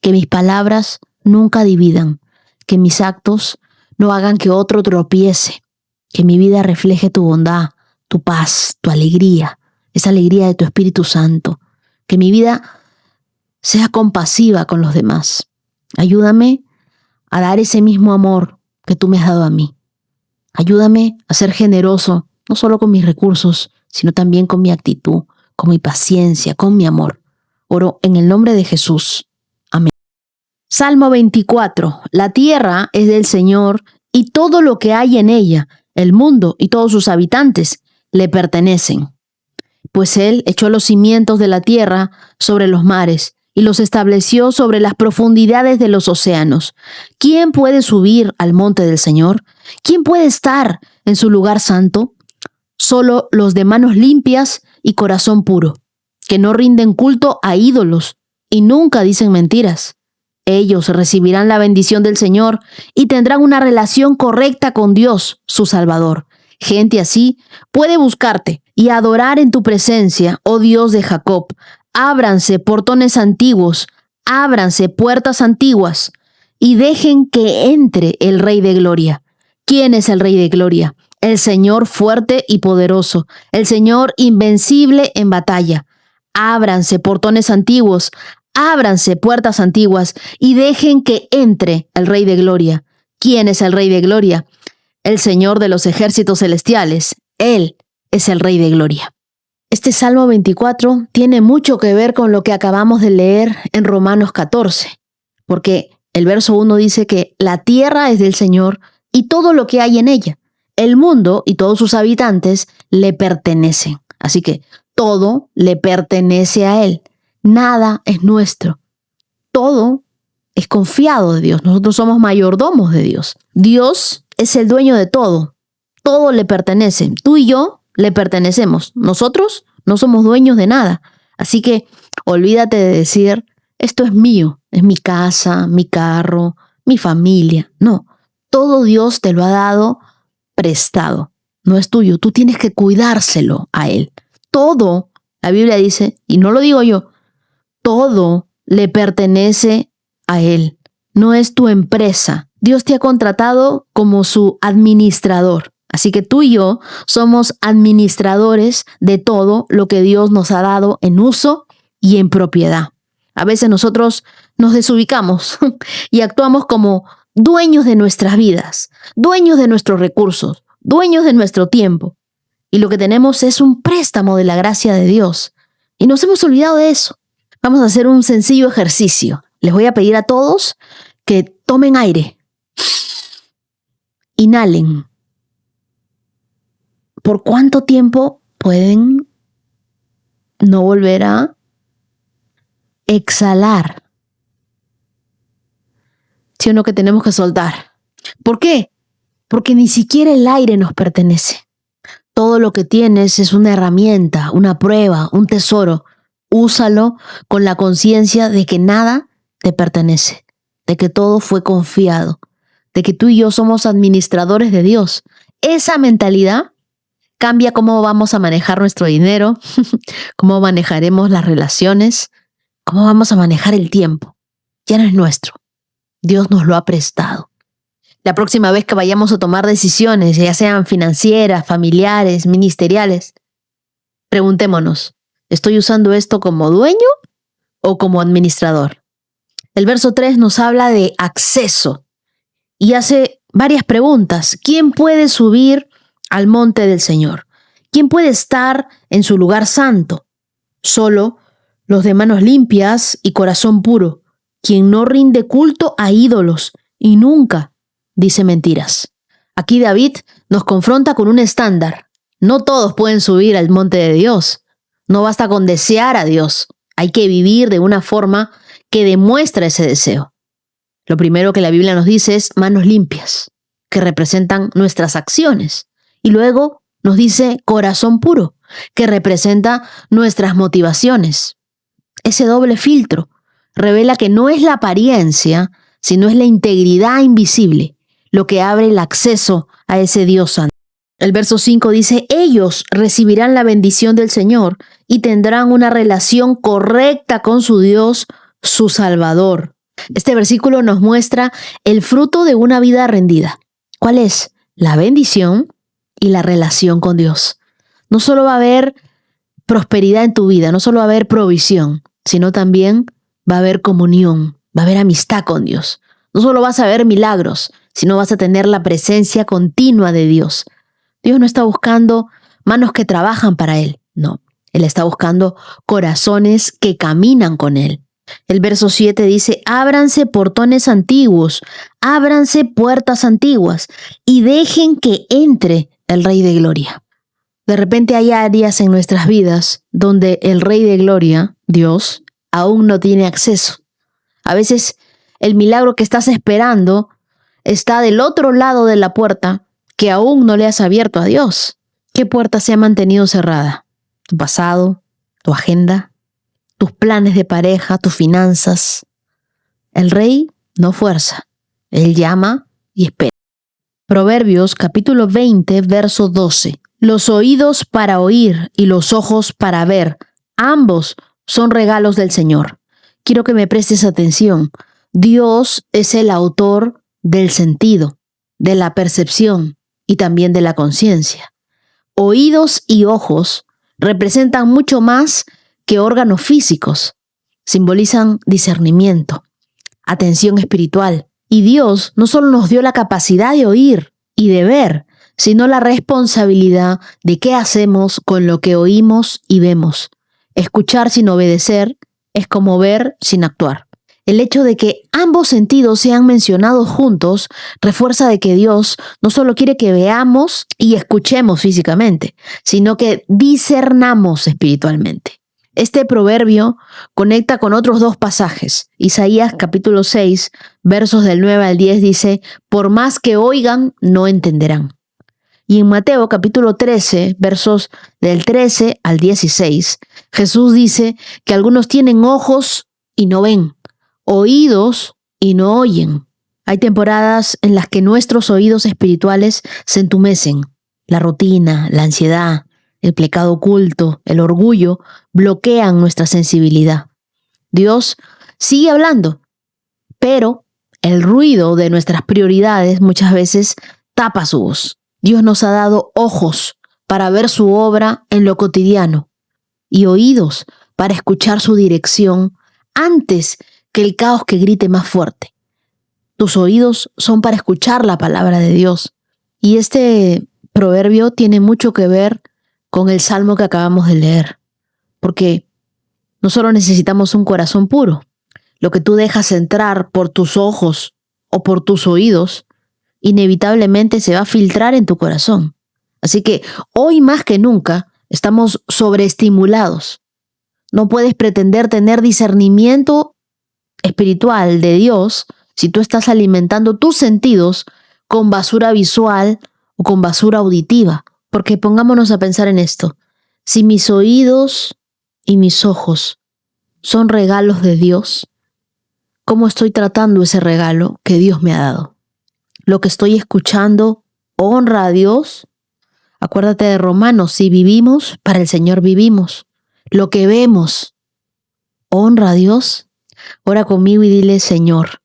que mis palabras nunca dividan, que mis actos no hagan que otro tropiece, que mi vida refleje tu bondad, tu paz, tu alegría, esa alegría de tu Espíritu Santo, que mi vida sea compasiva con los demás. Ayúdame a dar ese mismo amor que tú me has dado a mí. Ayúdame a ser generoso, no solo con mis recursos, sino también con mi actitud, con mi paciencia, con mi amor. Oro en el nombre de Jesús. Amén. Salmo 24. La tierra es del Señor y todo lo que hay en ella, el mundo y todos sus habitantes, le pertenecen. Pues Él echó los cimientos de la tierra sobre los mares y los estableció sobre las profundidades de los océanos. ¿Quién puede subir al monte del Señor? ¿Quién puede estar en su lugar santo? Solo los de manos limpias y corazón puro, que no rinden culto a ídolos y nunca dicen mentiras. Ellos recibirán la bendición del Señor y tendrán una relación correcta con Dios, su Salvador. Gente así puede buscarte y adorar en tu presencia, oh Dios de Jacob. Ábranse portones antiguos, ábranse puertas antiguas y dejen que entre el Rey de Gloria. ¿Quién es el Rey de Gloria? El Señor fuerte y poderoso, el Señor invencible en batalla. Ábranse portones antiguos, Ábranse puertas antiguas y dejen que entre el Rey de Gloria. ¿Quién es el Rey de Gloria? El Señor de los ejércitos celestiales. Él es el Rey de Gloria. Este Salmo 24 tiene mucho que ver con lo que acabamos de leer en Romanos 14, porque el verso 1 dice que la tierra es del Señor y todo lo que hay en ella. El mundo y todos sus habitantes le pertenecen. Así que todo le pertenece a Él. Nada es nuestro. Todo es confiado de Dios. Nosotros somos mayordomos de Dios. Dios es el dueño de todo. Todo le pertenece. Tú y yo le pertenecemos. Nosotros no somos dueños de nada. Así que olvídate de decir, esto es mío. Es mi casa, mi carro, mi familia. No, todo Dios te lo ha dado prestado. No es tuyo. Tú tienes que cuidárselo a Él. Todo, la Biblia dice, y no lo digo yo, todo le pertenece a Él. No es tu empresa. Dios te ha contratado como su administrador. Así que tú y yo somos administradores de todo lo que Dios nos ha dado en uso y en propiedad. A veces nosotros nos desubicamos y actuamos como dueños de nuestras vidas, dueños de nuestros recursos, dueños de nuestro tiempo. Y lo que tenemos es un préstamo de la gracia de Dios. Y nos hemos olvidado de eso. Vamos a hacer un sencillo ejercicio. Les voy a pedir a todos que tomen aire. Inhalen. ¿Por cuánto tiempo pueden no volver a exhalar? ¿Sí o no que tenemos que soltar? ¿Por qué? Porque ni siquiera el aire nos pertenece. Todo lo que tienes es una herramienta, una prueba, un tesoro. Úsalo con la conciencia de que nada te pertenece, de que todo fue confiado, de que tú y yo somos administradores de Dios. Esa mentalidad cambia cómo vamos a manejar nuestro dinero, cómo manejaremos las relaciones, cómo vamos a manejar el tiempo. Ya no es nuestro. Dios nos lo ha prestado. La próxima vez que vayamos a tomar decisiones, ya sean financieras, familiares, ministeriales, preguntémonos, ¿estoy usando esto como dueño o como administrador? El verso 3 nos habla de acceso y hace varias preguntas. ¿Quién puede subir al monte del Señor? ¿Quién puede estar en su lugar santo? Solo los de manos limpias y corazón puro, quien no rinde culto a ídolos y nunca dice mentiras. Aquí David nos confronta con un estándar. No todos pueden subir al monte de Dios. No basta con desear a Dios. Hay que vivir de una forma que demuestra ese deseo. Lo primero que la Biblia nos dice es manos limpias, que representan nuestras acciones. Y luego nos dice corazón puro, que representa nuestras motivaciones. Ese doble filtro revela que no es la apariencia, sino es la integridad invisible lo que abre el acceso a ese Dios santo. El verso 5 dice, ellos recibirán la bendición del Señor y tendrán una relación correcta con su Dios, su Salvador. Este versículo nos muestra el fruto de una vida rendida. ¿Cuál es? La bendición y la relación con Dios. No solo va a haber prosperidad en tu vida, no solo va a haber provisión, sino también va a haber comunión, va a haber amistad con Dios. No solo vas a ver milagros, sino vas a tener la presencia continua de Dios. Dios no está buscando manos que trabajan para Él, no. Él está buscando corazones que caminan con Él. El verso 7 dice, ábranse portones antiguos, ábranse puertas antiguas y dejen que entre el Rey de Gloria. De repente hay áreas en nuestras vidas donde el Rey de Gloria, Dios, aún no tiene acceso. A veces el milagro que estás esperando está del otro lado de la puerta que aún no le has abierto a Dios. ¿Qué puerta se ha mantenido cerrada? ¿Tu pasado? ¿Tu agenda? ¿Tus planes de pareja? ¿Tus finanzas? El Rey no fuerza. Él llama y espera. Proverbios capítulo 20, verso 12. Los oídos para oír y los ojos para ver, ambos son regalos del Señor. Quiero que me prestes atención. Dios es el autor del sentido, de la percepción y también de la conciencia. Oídos y ojos representan mucho más que órganos físicos. simbolizan discernimiento, atención espiritual. Y Dios no solo nos dio la capacidad de oír y de ver, sino la responsabilidad de qué hacemos con lo que oímos y vemos. Escuchar sin obedecer es como ver sin actuar. El hecho de que ambos sentidos sean mencionados juntos refuerza de que Dios no solo quiere que veamos y escuchemos físicamente, sino que discernamos espiritualmente. Este proverbio conecta con otros dos pasajes. Isaías capítulo 6, versos del 9 al 10 dice, por más que oigan, no entenderán. Y en Mateo capítulo 13, versos del 13 al 16, Jesús dice que algunos tienen ojos y no ven, oídos y no oyen. Hay temporadas en las que nuestros oídos espirituales se entumecen. La rutina, la ansiedad, el pecado oculto, el orgullo bloquean nuestra sensibilidad. Dios sigue hablando, pero el ruido de nuestras prioridades muchas veces tapa su voz. Dios nos ha dado ojos para ver su obra en lo cotidiano y oídos para escuchar su dirección antes que el caos que grite más fuerte. Tus oídos son para escuchar la palabra de Dios. Y este proverbio tiene mucho que ver con el salmo que acabamos de leer, porque no solo necesitamos un corazón puro, lo que tú dejas entrar por tus ojos o por tus oídos, inevitablemente se va a filtrar en tu corazón. Así que hoy más que nunca estamos sobreestimulados. No puedes pretender tener discernimiento espiritual de Dios si tú estás alimentando tus sentidos con basura visual o con basura auditiva. Porque pongámonos a pensar en esto. Si mis oídos y mis ojos son regalos de Dios, ¿cómo estoy tratando ese regalo que Dios me ha dado? ¿Lo que estoy escuchando honra a Dios? Acuérdate de Romanos, si vivimos, para el Señor vivimos. Lo que vemos, ¿honra a Dios? Ora conmigo y dile, Señor,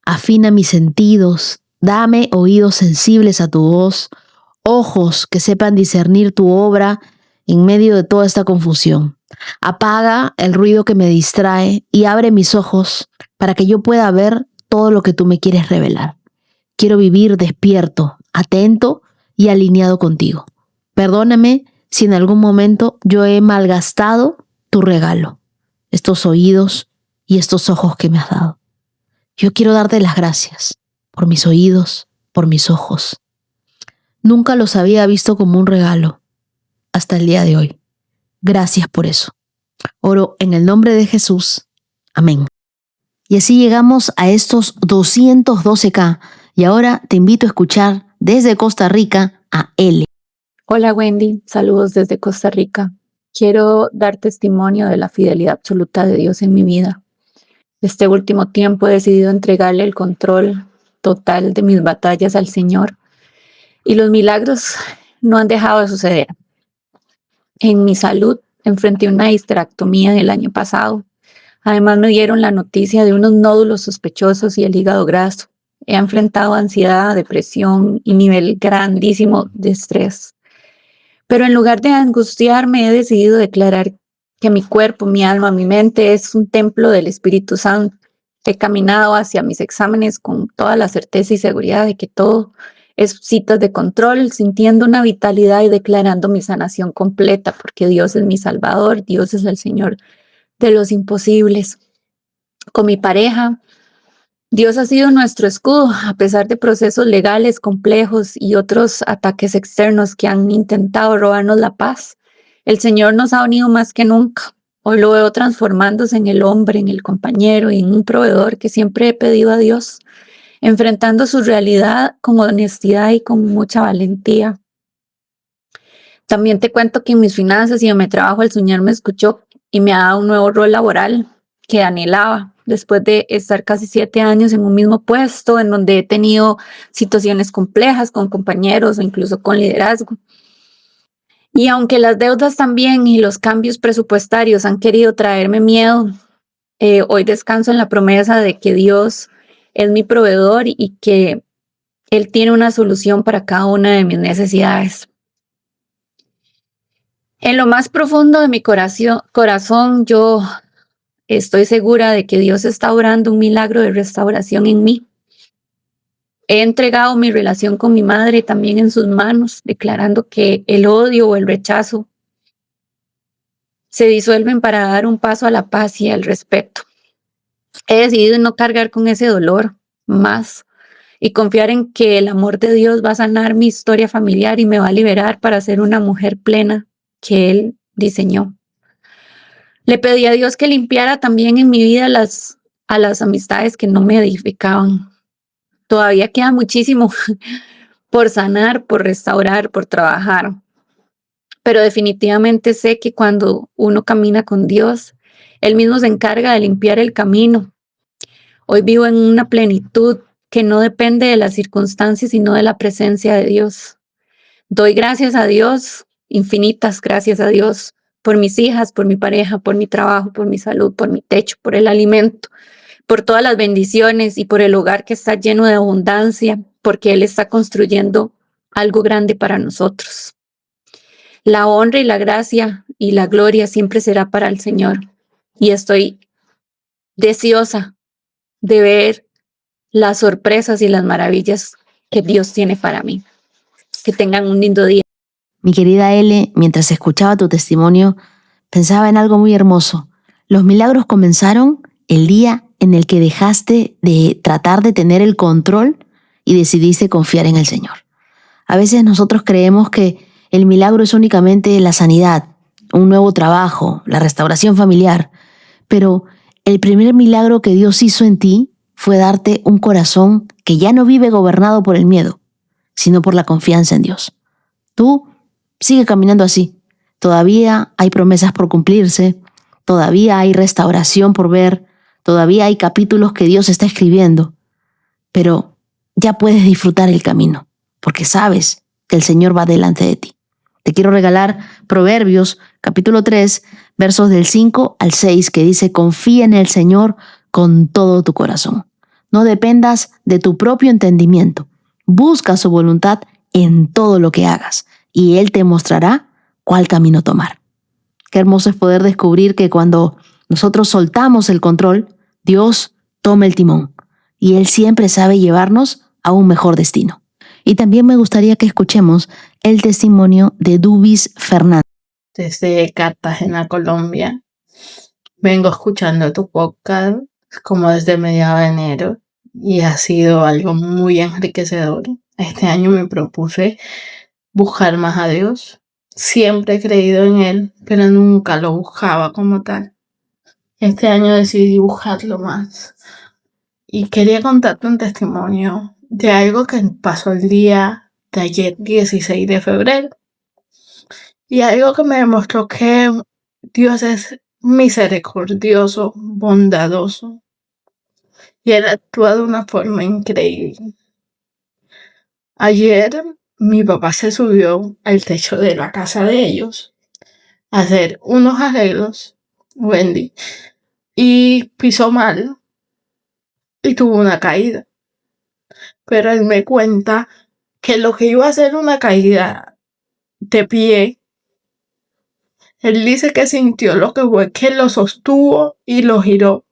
afina mis sentidos, dame oídos sensibles a tu voz, ojos que sepan discernir tu obra en medio de toda esta confusión. Apaga el ruido que me distrae y abre mis ojos para que yo pueda ver todo lo que tú me quieres revelar. Quiero vivir despierto, atento y alineado contigo. Perdóname si en algún momento yo he malgastado tu regalo, estos oídos y estos ojos que me has dado. Yo quiero darte las gracias por mis oídos, por mis ojos. Nunca los había visto como un regalo hasta el día de hoy. Gracias por eso. Oro en el nombre de Jesús. Amén. Y así llegamos a estos 212K. Y ahora te invito a escuchar desde Costa Rica a L. Hola Wendy, saludos desde Costa Rica. Quiero dar testimonio de la fidelidad absoluta de Dios en mi vida. Este último tiempo he decidido entregarle el control total de mis batallas al Señor y los milagros no han dejado de suceder. En mi salud enfrenté una histerectomía el año pasado. Además me dieron la noticia de unos nódulos sospechosos y el hígado graso. He enfrentado ansiedad, depresión y nivel grandísimo de estrés. Pero en lugar de angustiarme, he decidido declarar que mi cuerpo, mi alma, mi mente es un templo del Espíritu Santo. He caminado hacia mis exámenes con toda la certeza y seguridad de que todo es citas de control, sintiendo una vitalidad y declarando mi sanación completa, porque Dios es mi Salvador, Dios es el Señor de los imposibles. Con mi pareja, Dios ha sido nuestro escudo, a pesar de procesos legales complejos y otros ataques externos que han intentado robarnos la paz. El Señor nos ha unido más que nunca. Hoy lo veo transformándose en el hombre, en el compañero y en un proveedor que siempre he pedido a Dios, enfrentando su realidad con honestidad y con mucha valentía. También te cuento que en mis finanzas y en mi trabajo el Señor me escuchó y me ha dado un nuevo rol laboral que anhelaba. Después de estar casi 7 años en un mismo puesto, en donde he tenido situaciones complejas con compañeros o incluso con liderazgo. Y aunque las deudas también y los cambios presupuestarios han querido traerme miedo, hoy descanso en la promesa de que Dios es mi proveedor y que Él tiene una solución para cada una de mis necesidades. En lo más profundo de mi corazón, yo estoy segura de que Dios está obrando un milagro de restauración en mí. He entregado mi relación con mi madre también en sus manos, declarando que el odio o el rechazo se disuelven para dar un paso a la paz y al respeto. He decidido no cargar con ese dolor más y confiar en que el amor de Dios va a sanar mi historia familiar y me va a liberar para ser una mujer plena que Él diseñó. Le pedí a Dios que limpiara también en mi vida a las amistades que no me edificaban. Todavía queda muchísimo por sanar, por restaurar, por trabajar. Pero definitivamente sé que cuando uno camina con Dios, Él mismo se encarga de limpiar el camino. Hoy vivo en una plenitud que no depende de las circunstancias, sino de la presencia de Dios. Doy gracias a Dios, infinitas gracias a Dios, por mis hijas, por mi pareja, por mi trabajo, por mi salud, por mi techo, por el alimento, por todas las bendiciones y por el hogar que está lleno de abundancia, porque Él está construyendo algo grande para nosotros. La honra y la gracia y la gloria siempre será para el Señor. Y estoy deseosa de ver las sorpresas y las maravillas que Dios tiene para mí. Que tengan un lindo día. Mi querida Ele, mientras escuchaba tu testimonio, pensaba en algo muy hermoso. Los milagros comenzaron el día en el que dejaste de tratar de tener el control y decidiste confiar en el Señor. A veces nosotros creemos que el milagro es únicamente la sanidad, un nuevo trabajo, la restauración familiar, pero el primer milagro que Dios hizo en ti fue darte un corazón que ya no vive gobernado por el miedo, sino por la confianza en Dios. Tú sigue caminando así. Todavía hay promesas por cumplirse, todavía hay restauración por ver, todavía hay capítulos que Dios está escribiendo, pero ya puedes disfrutar el camino, porque sabes que el Señor va delante de ti. Te quiero regalar Proverbios, capítulo 3, versos del 5 al 6, que dice: confía en el Señor con todo tu corazón. No dependas de tu propio entendimiento. Busca su voluntad en todo lo que hagas, y Él te mostrará cuál camino tomar. Qué hermoso es poder descubrir que cuando nosotros soltamos el control, Dios toma el timón, y Él siempre sabe llevarnos a un mejor destino. Y también me gustaría que escuchemos el testimonio de Dubis Fernández. Desde Cartagena, Colombia. Vengo escuchando tu podcast como desde mediados de enero y ha sido algo muy enriquecedor. Este año me propuse buscar más a Dios. Siempre he creído en Él, pero nunca lo buscaba como tal. Este año decidí buscarlo más. Y quería contarte un testimonio de algo que pasó el día de ayer, 16 de febrero. Y algo que me demostró que Dios es misericordioso, bondadoso. Y Él actúa de una forma increíble. Ayer mi papá se subió al techo de la casa de ellos a hacer unos arreglos, Wendy, y pisó mal y tuvo una caída. Pero él me cuenta que lo que iba a ser una caída de pie, él dice que sintió lo que fue que lo sostuvo y lo giró.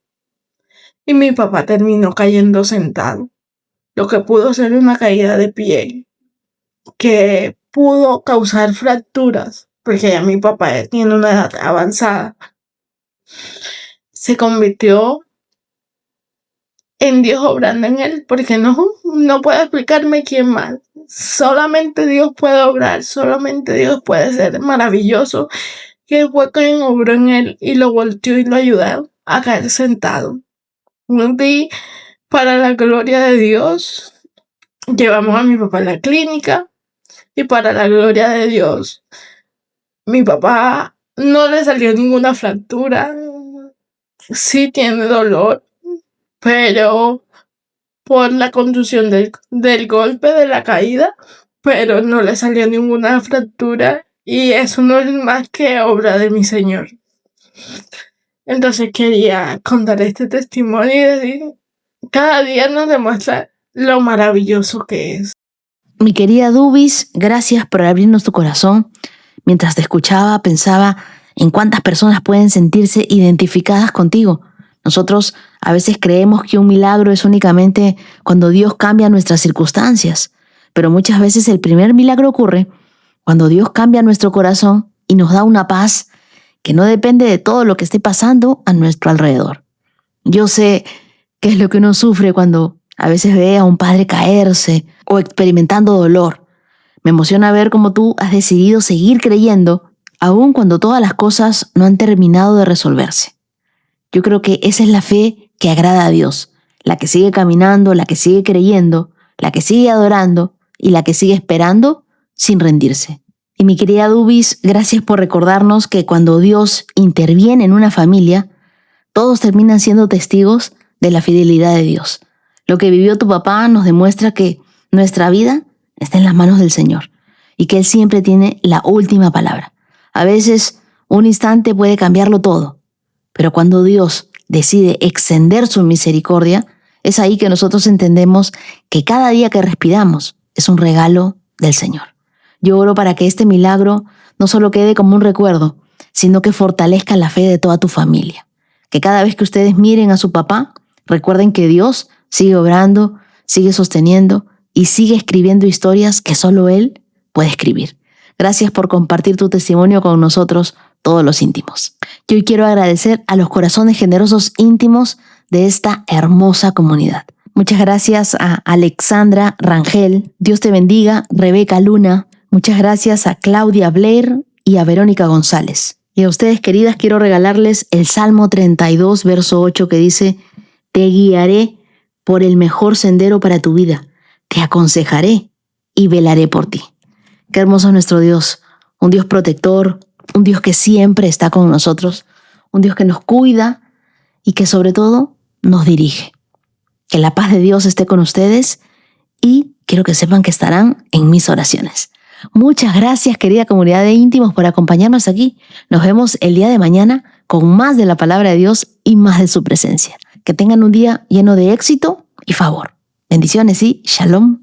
Y mi papá terminó cayendo sentado. Lo que pudo ser una caída de pie, que pudo causar fracturas, porque ya mi papá tiene una edad avanzada, se convirtió en Dios obrando en él, porque no puedo explicarme quién más. Solamente Dios puede obrar, solamente Dios puede ser maravilloso, que fue quien obró en él y lo volteó y lo ayudó a caer sentado. Un día, para la gloria de Dios, llevamos a mi papá a la clínica y para la gloria de Dios, mi papá no le salió ninguna fractura. Sí tiene dolor, pero por la contusión del golpe de la caída, pero no le salió ninguna fractura y eso no es más que obra de mi Señor. Entonces quería contar este testimonio y decir, cada día nos demuestra lo maravilloso que es. Mi querida Dubis, gracias por abrirnos tu corazón. Mientras te escuchaba, pensaba en cuántas personas pueden sentirse identificadas contigo. Nosotros a veces creemos que un milagro es únicamente cuando Dios cambia nuestras circunstancias, pero muchas veces el primer milagro ocurre cuando Dios cambia nuestro corazón y nos da una paz que no depende de todo lo que esté pasando a nuestro alrededor. Yo sé qué es lo que uno sufre cuando a veces ve a un padre caerse o experimentando dolor. Me emociona ver cómo tú has decidido seguir creyendo, aun cuando todas las cosas no han terminado de resolverse. Yo creo que esa es la fe que agrada a Dios, la que sigue caminando, la que sigue creyendo, la que sigue adorando y la que sigue esperando sin rendirse. Y mi querida Dubis, gracias por recordarnos que cuando Dios interviene en una familia, todos terminan siendo testigos de la fidelidad de Dios. Lo que vivió tu papá nos demuestra que nuestra vida está en las manos del Señor y que Él siempre tiene la última palabra. A veces un instante puede cambiarlo todo, pero cuando Dios decide extender su misericordia, es ahí que nosotros entendemos que cada día que respiramos es un regalo del Señor. Yo oro para que este milagro no solo quede como un recuerdo, sino que fortalezca la fe de toda tu familia. Que cada vez que ustedes miren a su papá, recuerden que Dios sigue obrando, sigue sosteniendo y sigue escribiendo historias que solo Él puede escribir. Gracias por compartir tu testimonio con nosotros, todos los íntimos. Yo hoy quiero agradecer a los corazones generosos íntimos de esta hermosa comunidad. Muchas gracias a Alexandra Rangel, Dios te bendiga, Rebeca Luna. Muchas gracias a Claudia Blair y a Verónica González. Y a ustedes, queridas, quiero regalarles el Salmo 32, verso 8, que dice: te guiaré por el mejor sendero para tu vida, te aconsejaré y velaré por ti. Qué hermoso es nuestro Dios, un Dios protector, un Dios que siempre está con nosotros, un Dios que nos cuida y que sobre todo nos dirige. Que la paz de Dios esté con ustedes y quiero que sepan que estarán en mis oraciones. Muchas gracias, querida comunidad de íntimos, por acompañarnos aquí. Nos vemos el día de mañana con más de la palabra de Dios y más de su presencia. Que tengan un día lleno de éxito y favor. Bendiciones y shalom.